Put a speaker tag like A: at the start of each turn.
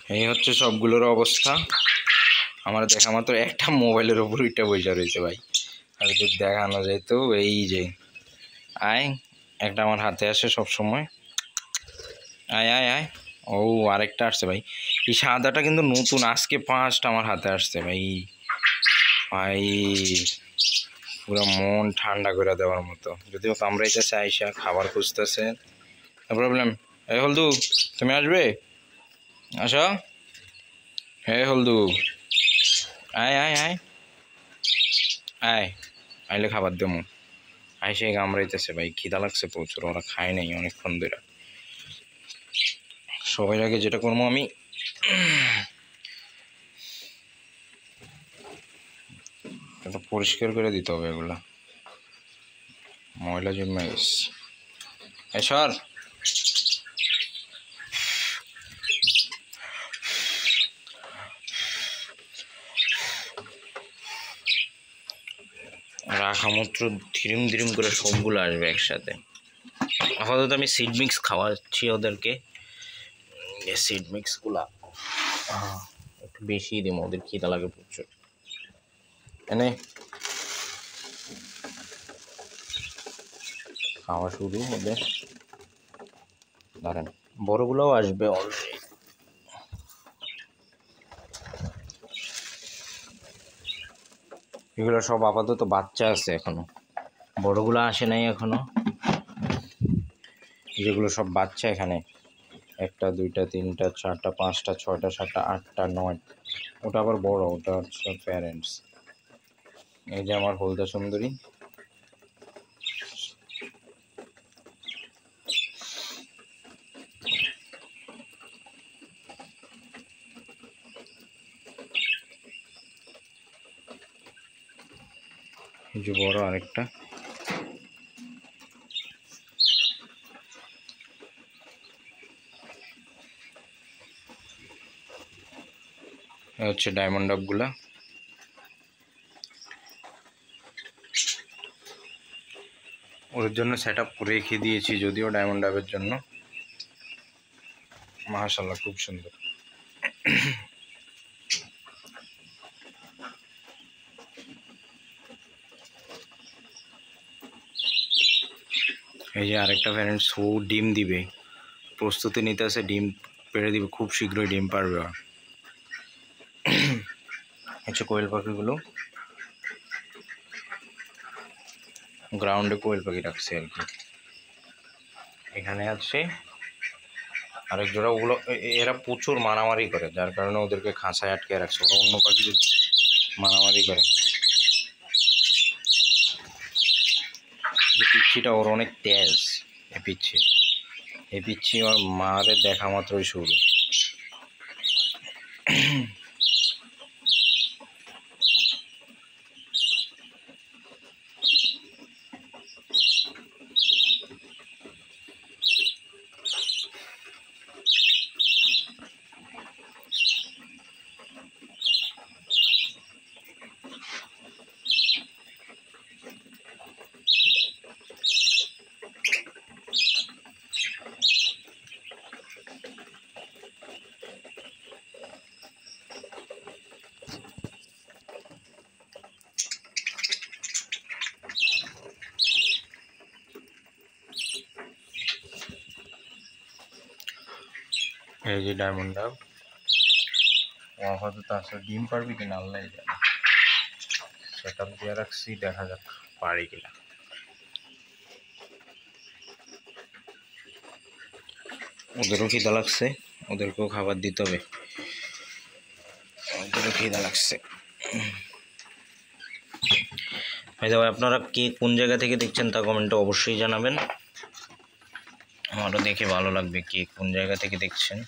A: এই হচ্ছে সবগুলোর অবস্থা। আমার দেখা মাত্র একটা মোবাইলের ওপর ওইটা বসে রয়েছে ভাই। আর যদি দেখানো যেত, এই যে আয় একটা আমার হাতে আসে সব সময়। আয় আয় আয়, ও আরেকটা আসছে ভাই। এই সাদাটা কিন্তু নতুন, আজকে 5টা আমার হাতে আসছে ভাই। ভাই পুরো মন ঠান্ডা করে দেওয়ার মতো। যদিও কামড়াইতেছে, আইসা খাবার খুঁজতেছে, প্রবলেম। এই হলদু, তুমি আসবে? আসো। হে হলদু, আয় আয় আয় আয়, আইলে খাবার দেবো। আইসে কামড়াইতেছে ভাই, খিদা লাগছে প্রচুর, ওরা খায় নাই অনেকক্ষণ ধরে। সবাই আগে যেটা করবো আমি, এটা পরিষ্কার করে দিতে হবে, এগুলা ময়লা জন্মে গেছে। সর, রাখা মাত্র ধীরেম ধীরেম করে সবগুলো আসবে একসাথে। আপাতত আমি সিড মিক্স খাওয়াচ্ছি ওদেরকে। সিড মিক্সগুলা একটু বেশি দিব, ওদের খিদা লাগে প্রচুর। এনে খাওয়া শুরু ওদের, দাঁড়ান বড়গুলোও আসবে অলরেডি। এগুলো সব আপাতত বাচ্চা আছে এখনো, বড়গুলো আসে নাই এখনো। যেগুলো সব বাচ্চা এখানে, 1টা 2টা 3টা 4টা 5টা 6টা 7টা 8টা 9, ওটা আবার বড়, ওটা হচ্ছে প্যারেন্টস। এই যে আমার হলদা সুন্দরী, এই যে বড় আরেকটা। হচ্ছে ডায়মন্ড ডাবগুলা। ওর জন্য সেট আপ করে রেখে দিয়েছি, যদিও ডায়মন্ড ডাবের জন্য। মাশাআল্লাহ খুব সুন্দর। এই যে আরেকটা প্যারেন্টস, ও ডিম দিবে, প্রস্তুতি নিতে আছে, ডিম পেড়ে দিবে, খুব শীঘ্রই ডিম পারবে। হচ্ছে কোয়েল পাখিগুলো, গ্রাউন্ডে কোয়েল পাখি রাখছে আর কি। এখানে আছে আরেক জোড়া, ওগুলো এরা প্রচুর মারামারি করে, যার কারণে ওদেরকে খাঁচায় আটকে রাখছে। ওরা অন্য পাখি মারামারি করে। যে পিচ্ছিটা, ওর অনেক তেজ। এই পিচ্ছি ওর মারে দেখা মাত্রই শুরু। এই যে ডায়মন্ড ডাব, ও আপাতত আসলে ডিম পারবে কিনা আল্লাহ জানে। সেট আপ দিয়ে রাখছি, দেখা যাক পারি কিনা। ওদেরও খিদা লাগছে, ওদেরকেও খাবার দিতে হবে, ওদেরও খিদা লাগছে। ভাই আপনারা কে কোন জায়গা থেকে দেখছেন তা কমেন্টে অবশ্যই জানাবেন, আমারও দেখে ভালো লাগবে কে কোন জায়গা থেকে দেখছেন।